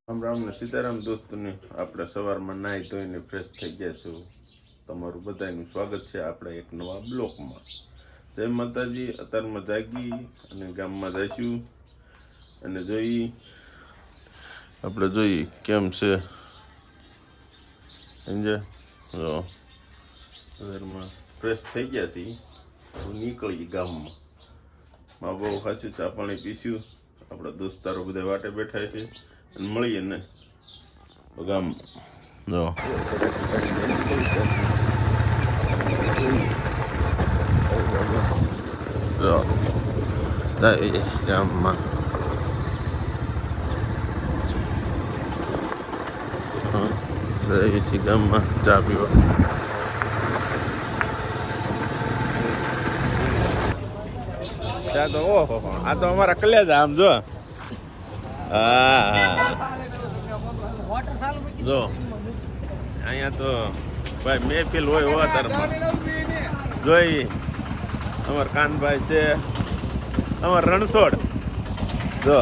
રામ રામ ને સીતારામ દોસ્તોને આપણે સવારમાં નાહી ધોઈને ફ્રેશ થઈ ગયા છું. તમારું બધાનું સ્વાગત છે આપણે એક નવા બ્લોકમાં. જય માતાજી. અત્યારમાં જાગી અને ગામમાં જઈશું અને જોઈએ કેમ છે સમજે. અત્યારમાં ફ્રેશ થઈ ગયા છીએ, નીકળીએ ગામમાં. મા બહુ સાચું ચા પાણી પીશું. આપણા દોસ્તારો બધા વાટે બેઠા છે અને મળીએ ને ગામ. ગામમાં ગામમાં ચા પીવા. તો ઓહો, આ તો અમારા કલેજા આમ જો. હા જો અહીંયા તો ભાઈ મહેફિલ હોય વાતારમાં. જોઈ અમાર કાનભાઈ છે, અમાર રણછોડ. જો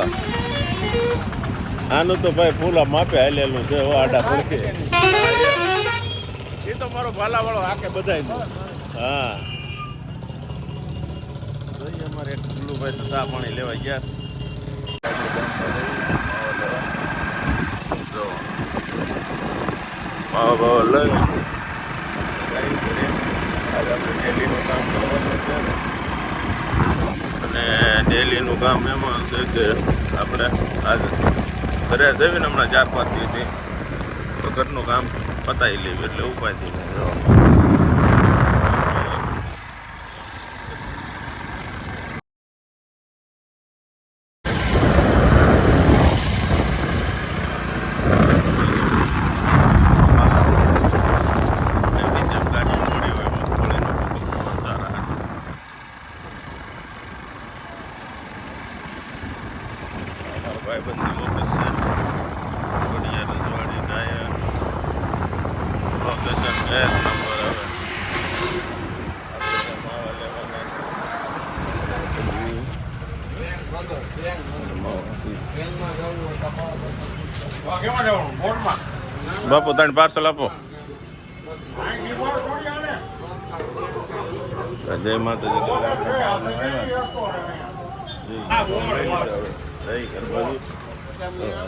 આનું તો ભાઈ ફૂલા માપે હાલેલું છે. આડા પડખે એ તો મારો ભાલાવાળો આકે બધાય. હા જોઈએ અમારે એક પેલું ભાઈ તો ચા પાણી લેવા ગયા. લઈ ડેલીનું કામ કરવાનું છે અને ડેલીનું કામ એમાં છે કે આપણે આજે ઘરે જઈને હમણાં 4-5 દિવસથી તો ઘરનું કામ પતાવી લેવું એટલે ઉપાય થઈ જાય. ભાઈબંધની ઓફિસ છે, વડિયા રજવાડી ડાયર. Location 1 number. હવે બાપુ તને પાર્સલ આપો. જય માતાજી.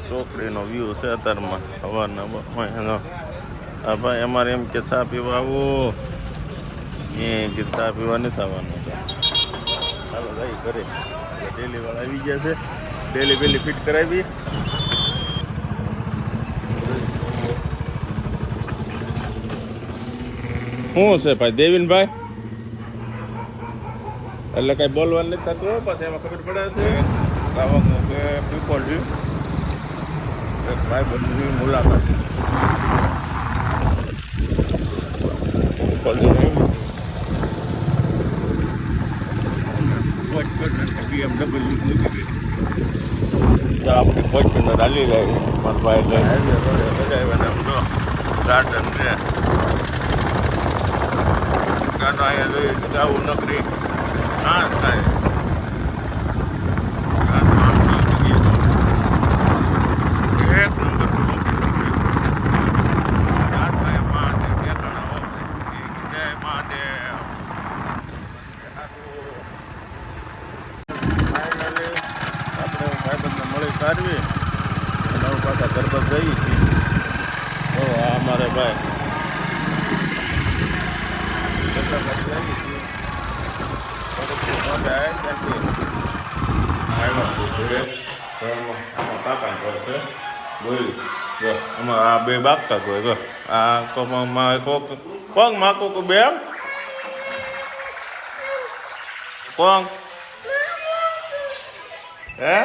ચોકડીનો વ્યૂ છે અત્યારમાં સવારના. હા ભાઈ અમારે એમ કે ચા પીવા આવું, એ કે ચા પીવા નથી આવવાનું. ચાલો જઈ ઘરે. ડેલી વાળા આવી ગયા છે, ડેલી પેલી ફિટ કરાવી. શું છે ભાઈ દેવીનભાઈ? એટલે કઈ બોલવાનું નથી થતું હોય, પછી એમાં ખબર પડે છે ગાવાનું કે પીપલ વ્યૂ એક ભાઈ બંધની મુલાકાત. આપણે ફોર્ચ્યુનર હાલી જાય મારા ભાઈ લઈને ગાર્ડન છે. ગાનો અહીંયા જોઈએ જવું નકરી હા થાય. એક નંબર ફાઇનલી આપણે ભાઈબંધને મળી કાઢવી અને હવે પાછા ઘર પર જઈએ છીએ. તો આ અમારે ભાઈ કાકા કરશે આ બે બાપતા કોઈ આ કોક માં કોક બે એમ કોણ હે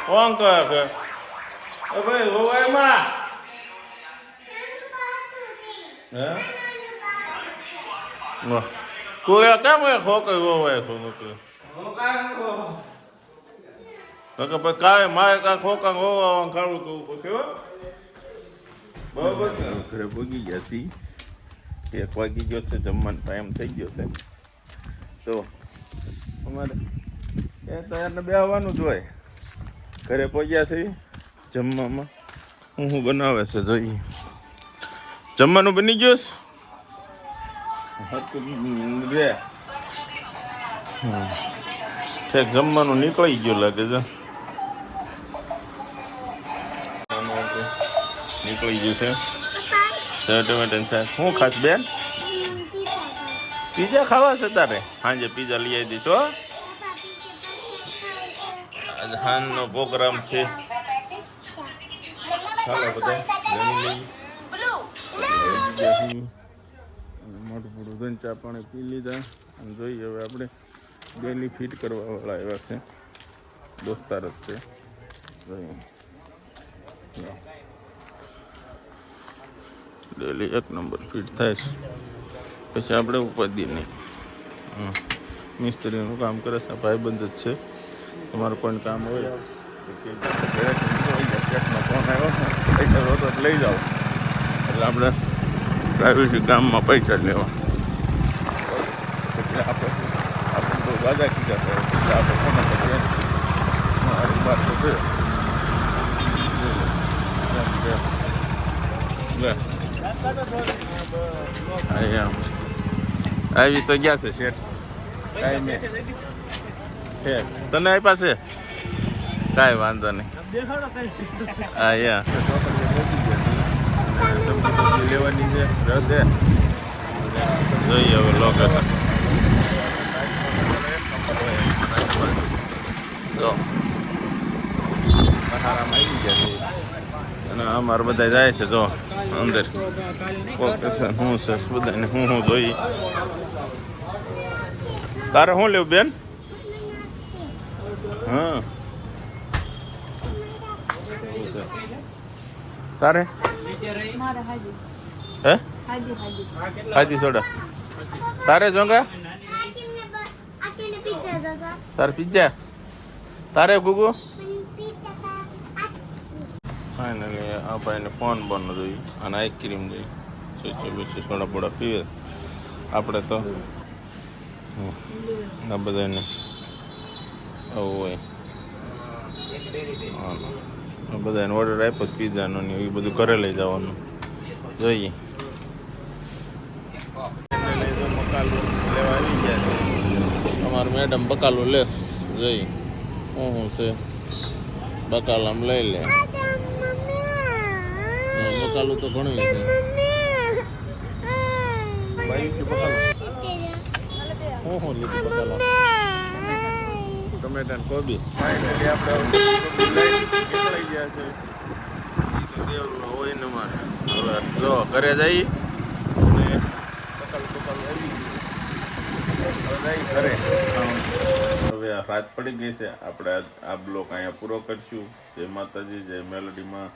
કોણ કહે કે ભાઈ હોવાય માં હે તું એ કેમ એ ખોકઈ હોવાય છું નથી કે ભાઈ કાંઈ મારે કાંઈ ખોકા હોવા ખાવું કહું પછી બરાબર. ઘરે પગી ગયા છીએ 1 વાગી ગયો છે, જમવાનો ટાઈમ થઈ ગયો છે. તો અમારે એ તો એને બેસવાનું જ હોય. ઘરે પહોંચ્યા છે જમવામાં હું બનાવે છે જોઈએ. જમવાનું બની ગયું રે ઠેક જમવાનું નીકળી ગયું લાગે છે. નીકળી ગયું છે સેવ ટમેટાનું શાક. શું ખાસ બેન? પીઝા ખાવા છે તારે? સાંજે પીઝા લઈ આવી દઈશ હો. આજે સાંજનો પ્રોગ્રામ છે. ચાલો બધા જમી લઈએ. મોટું મોટું ધન ચા પાણી પી લીધા અને જોઈએ હવે આપણે ડેલી ફિટ કરવા વાળા એવા છે. દોસ્તાર જ છે. ડેલી 1 નંબર ફિટ થાય છે. પછી આપણે ઉપાધિ નહીં. મિસ્ત્રીનું કામ કરે છે, ભાઈબંધ જ છે. તમારે કોઈ કામ હોય પેટમાં ફોન આવ્યો પૈસા તો લઈ જાઓ એટલે આપણે પ્રાઇવેસી ગામમાં પૈસા લેવા એટલે આપણે તો બાજા કીધા કરે એટલે આપણે કોને કરીએ મારી વાત તો છે. આવી તો ગયા છે શેઠ કાંઈ નહીં. તને આપ્યા છે કાંઈ વાંધો નહીં. હા યા લેવાની છે હૃદય જોઈએ હવે લોકેશન તો પહારામાં આવી ગયા છે અને અમારે બધા જાય છે જો અંદર લોકેશન શું છે બધાને હું જોઈએ. તારે શું લેવું બેન? હા તારે હે હાજી સોડા તારે જોંગા તારે પિઝા તારે ગુગુ. ફાઇનલી આ ભાઈને ફોન બનો જોઈએ અને આઈસ્ક્રીમ જોઈએ સોડા બોડા પીવે. આપણે તો આ બધાને આવું હોય બધાને ઓર્ડર આપ્યો પીઝાનો ને એ બધું ઘરે લઈ જવાનું જોઈએ. બકાલું લેવા આવી ગયા છે અમારા મેડમ. બકાલું લે જોઈએ શું છે બકાલ આમ લઈ લે. બકાલું તો ઘણું છે. શું લીધું બકાલા? ટમેટા કોબી. ફાઇનલી આપણે નીકળી ગયા છે. દેવનો હોય ને મારે હવે જો ઘરે જઈ અને બકાલું આવી ઘરે. હવે રાત પડી ગઈ છે. આપણે આ બ્લોક અહીંયા પૂરો કરશું. જય માતાજી, જય મેલોડીમાં.